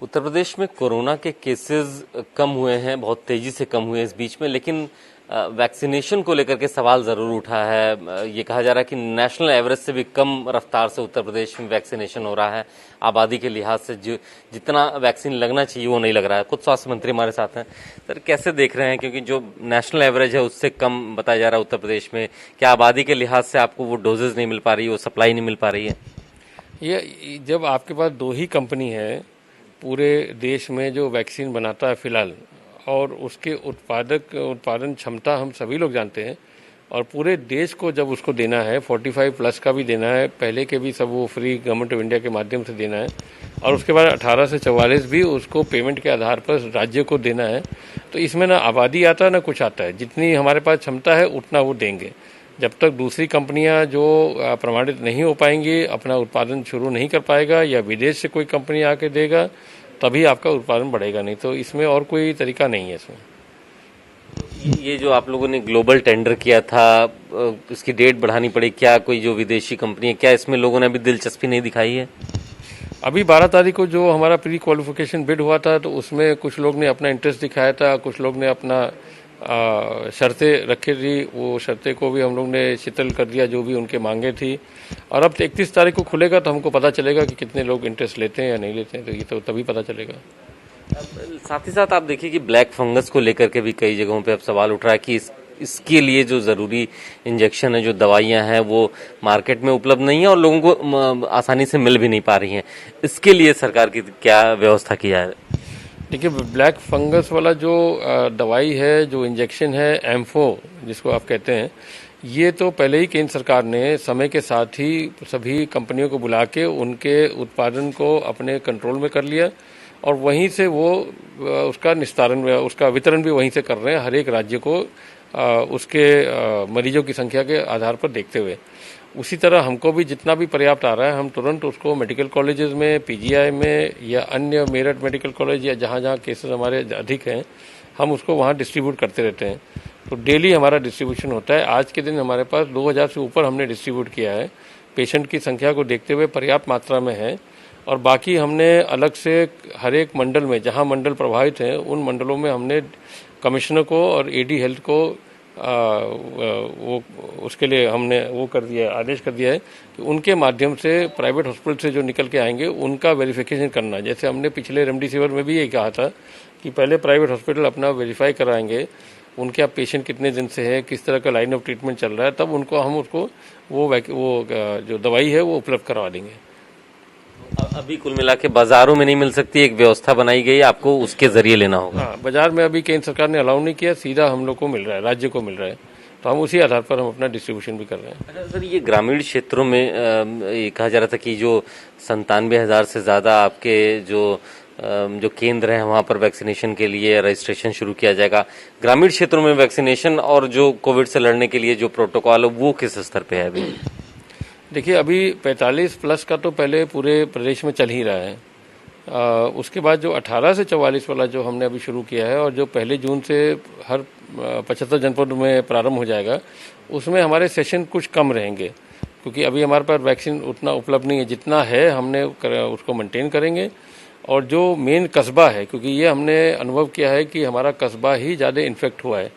उत्तर प्रदेश में कोरोना के केसेस कम हुए हैं, बहुत तेजी से कम हुए इस बीच में, लेकिन वैक्सीनेशन को लेकर के सवाल जरूर उठा है। ये कहा जा रहा है कि नेशनल एवरेज से भी कम रफ्तार से उत्तर प्रदेश में वैक्सीनेशन हो रहा है। आबादी के लिहाज से जो जितना वैक्सीन लगना चाहिए वो नहीं लग रहा है। खुद स्वास्थ्य मंत्री हमारे साथ हैं। सर, कैसे देख रहे हैं, क्योंकि जो नेशनल एवरेज है उससे कम बताया जा रहा है उत्तर प्रदेश में, क्या आबादी के लिहाज से आपको वो डोजेज नहीं मिल पा रही, वो सप्लाई नहीं मिल पा रही है? ये जब आपके पास दो ही कंपनी है पूरे देश में जो वैक्सीन बनाता है फिलहाल, और उसके उत्पादन क्षमता हम सभी लोग जानते हैं, और पूरे देश को जब उसको देना है 45 प्लस का भी देना है, पहले के भी सब वो फ्री गवर्नमेंट ऑफ इंडिया के माध्यम से देना है, और उसके बाद 18 से 44 भी उसको पेमेंट के आधार पर राज्य को देना है। तो इसमें ना आबादी आता है ना कुछ आता है, जितनी हमारे पास क्षमता है उतना वो देंगे। जब तक दूसरी कंपनियां जो प्रमाणित नहीं हो पाएंगी, अपना उत्पादन शुरू नहीं कर पाएगा, या विदेश से कोई कंपनी आके देगा, तभी आपका उत्पादन बढ़ेगा, नहीं तो इसमें और कोई तरीका नहीं है इसमें। ये जो आप लोगों ने ग्लोबल टेंडर किया था, इसकी डेट बढ़ानी पड़ी, क्या कोई जो विदेशी कंपनी है, क्या इसमें लोगों ने अभी दिलचस्पी नहीं दिखाई है? अभी 12 तारीख को जो हमारा प्री क्वालिफिकेशन बिड हुआ था, तो उसमें कुछ लोग ने अपना इंटरेस्ट दिखाया था, कुछ लोग ने अपना शर्तें रखी थी। वो शर्तें को भी हम लोग ने शिथिल कर दिया, जो भी उनके मांगे थी। और अब 31 तारीख को खुलेगा तो हमको पता चलेगा कि कितने लोग इंटरेस्ट लेते हैं या नहीं लेते हैं, तो ये तो तभी पता चलेगा। साथ ही साथ आप देखिए कि ब्लैक फंगस को लेकर के भी कई जगहों पे अब सवाल उठ रहा है कि इसके लिए जो जरूरी इंजेक्शन है, जो दवाइयां हैं, वो मार्केट में उपलब्ध नहीं है और लोगों को आसानी से मिल भी नहीं पा रही हैं। इसके लिए सरकार की क्या व्यवस्था की जाए? देखिए, ब्लैक फंगस वाला जो दवाई है, जो इंजेक्शन है, एम्फो जिसको आप कहते हैं, ये तो पहले ही केंद्र सरकार ने समय के साथ ही सभी कंपनियों को बुला के उनके उत्पादन को अपने कंट्रोल में कर लिया, और वहीं से वो उसका निस्तारण, उसका वितरण भी वहीं से कर रहे हैं, हर एक राज्य को उसके मरीजों की संख्या के आधार पर देखते हुए। उसी तरह हमको भी जितना भी पर्याप्त आ रहा है, हम तुरंत उसको मेडिकल कॉलेजेस में, पीजीआई में, या अन्य मेरठ मेडिकल कॉलेज, या जहाँ जहाँ केसेस हमारे अधिक हैं, हम उसको वहाँ डिस्ट्रीब्यूट करते रहते हैं। तो डेली हमारा डिस्ट्रीब्यूशन होता है। आज के दिन हमारे पास 2000 से ऊपर हमने डिस्ट्रीब्यूट किया है। पेशेंट की संख्या को देखते हुए पर्याप्त मात्रा में है। और बाकी हमने अलग से हर एक मंडल में, जहाँ मंडल प्रभावित हैं, उन मंडलों में हमने कमिश्नर को और एडी हेल्थ को वो उसके लिए हमने वो कर दिया, आदेश कर दिया है कि उनके माध्यम से प्राइवेट हॉस्पिटल से जो निकल के आएंगे उनका वेरिफिकेशन करना। जैसे हमने पिछले रेमडेसिविर में भी यही कहा था कि पहले प्राइवेट हॉस्पिटल अपना वेरीफाई कराएंगे, उनके आप पेशेंट कितने दिन से है, किस तरह का लाइन ऑफ ट्रीटमेंट चल रहा है, तब उनको हम उसको वो जो दवाई है वो उपलब्ध करवा देंगे। अभी कुल मिला के बाजारों में नहीं मिल सकती, एक व्यवस्था बनाई गई, आपको उसके जरिए लेना होगा। हाँ, बाजार में अभी केंद्र सरकार ने अलाउ नहीं किया, सीधा हम लोग को मिल रहा है, राज्य को मिल रहा है, तो हम उसी आधार पर हम अपना डिस्ट्रीब्यूशन भी कर रहे हैं। अच्छा सर, ये ग्रामीण क्षेत्रों में ये कहा जा रहा था कि जो 97,000 से ज्यादा आपके जो केंद्र हैं वहां पर वैक्सीनेशन के लिए रजिस्ट्रेशन शुरू किया जाएगा। ग्रामीण क्षेत्रों में वैक्सीनेशन और जो कोविड से लड़ने के लिए जो प्रोटोकॉल है वो किस स्तर पे है अभी? देखिए, अभी 45 प्लस का तो पहले पूरे प्रदेश में चल ही रहा है। उसके बाद जो 18 से 44 वाला जो हमने अभी शुरू किया है, और जो 1 जून से हर 75 जनपद में प्रारंभ हो जाएगा, उसमें हमारे सेशन कुछ कम रहेंगे, क्योंकि अभी हमारे पास वैक्सीन उतना उपलब्ध नहीं है। जितना है हमने उसको मेंटेन करेंगे। और जो मेन कस्बा है, क्योंकि ये हमने अनुभव किया है कि हमारा कस्बा ही ज़्यादा इन्फेक्ट हुआ है,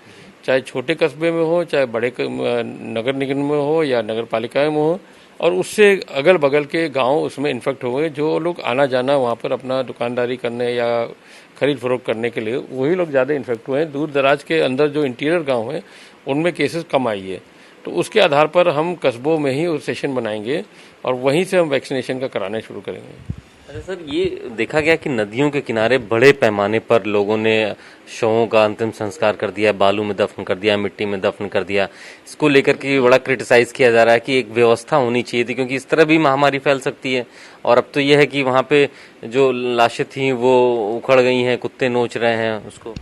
चाहे छोटे कस्बे में हो, चाहे बड़े नगर निगम में हो, या नगर पालिकाएं में हो, और उससे अगल बगल के गांव उसमें इन्फेक्ट हो गए। जो लोग आना जाना वहाँ पर अपना दुकानदारी करने या खरीद फरोख्त करने के लिए, वही लोग ज़्यादा इन्फेक्ट हुए हैं। दूर दराज के अंदर जो इंटीरियर गांव हैं उनमें केसेस कम आई है। तो उसके आधार पर हम कस्बों में ही सेशन बनाएंगे और वहीं से हम वैक्सीनेशन का कराना शुरू करेंगे। अच्छा सर, ये देखा गया कि नदियों के किनारे बड़े पैमाने पर लोगों ने शवों का अंतिम संस्कार कर दिया, बालू में दफन कर दिया, मिट्टी में दफन कर दिया। इसको लेकर के बड़ा क्रिटिसाइज किया जा रहा है कि एक व्यवस्था होनी चाहिए थी, क्योंकि इस तरह भी महामारी फैल सकती है। और अब तो यह है कि वहाँ पे जो लाशें थी वो उखड़ गई हैं, कुत्ते नोच रहे हैं उसको।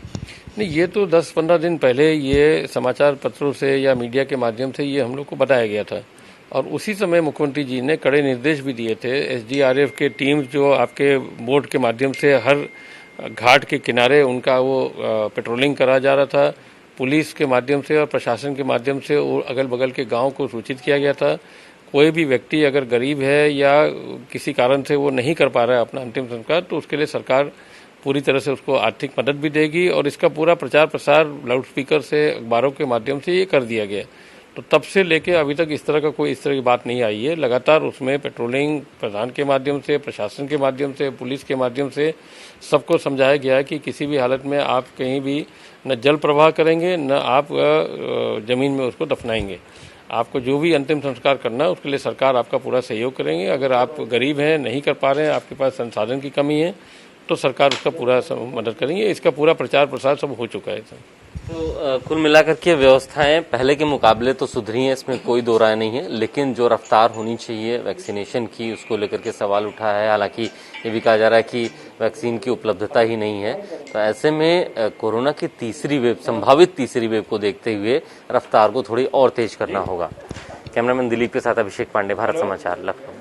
नहीं, ये तो 10-15 दिन पहले ये समाचार पत्रों से या मीडिया के माध्यम से ये हम लोग को बताया गया था, और उसी समय मुख्यमंत्री जी ने कड़े निर्देश भी दिए थे। एसडीआरएफ के टीम जो आपके बोट के माध्यम से हर घाट के किनारे उनका वो पेट्रोलिंग करा जा रहा था। पुलिस के माध्यम से और प्रशासन के माध्यम से अगल बगल के गांव को सूचित किया गया था। कोई भी व्यक्ति अगर गरीब है या किसी कारण से वो नहीं कर पा रहा है अपना अंतिम संस्कार, तो उसके लिए सरकार पूरी तरह से उसको आर्थिक मदद भी देगी और इसका पूरा प्रचार प्रसार लाउड स्पीकर से, अखबारों के माध्यम से ये कर दिया गया। तो तब से लेके अभी तक इस तरह की बात नहीं आई है। लगातार उसमें पेट्रोलिंग प्रधान के माध्यम से, प्रशासन के माध्यम से, पुलिस के माध्यम से सबको समझाया गया है कि किसी भी हालत में आप कहीं भी न जल प्रवाह करेंगे, न आप जमीन में उसको दफनाएंगे। आपको जो भी अंतिम संस्कार करना है उसके लिए सरकार आपका पूरा सहयोग करेंगे। अगर आप गरीब हैं, नहीं कर पा रहे हैं, आपके पास संसाधन की कमी है, तो सरकार उसका पूरा मदद करेंगे। इसका पूरा प्रचार प्रसार सब हो चुका है। तो कुल मिलाकर के व्यवस्थाएं पहले के मुकाबले तो सुधरी हैं, इसमें कोई दो राय नहीं है, लेकिन जो रफ्तार होनी चाहिए वैक्सीनेशन की, उसको लेकर के सवाल उठा है। हालांकि ये भी कहा जा रहा है कि वैक्सीन की उपलब्धता ही नहीं है। तो ऐसे में कोरोना की तीसरी वेव, संभावित तीसरी वेव को देखते हुए रफ्तार को थोड़ी और तेज करना होगा। कैमरामैन दिलीप के साथ अभिषेक पांडे, भारत समाचार, लखनऊ।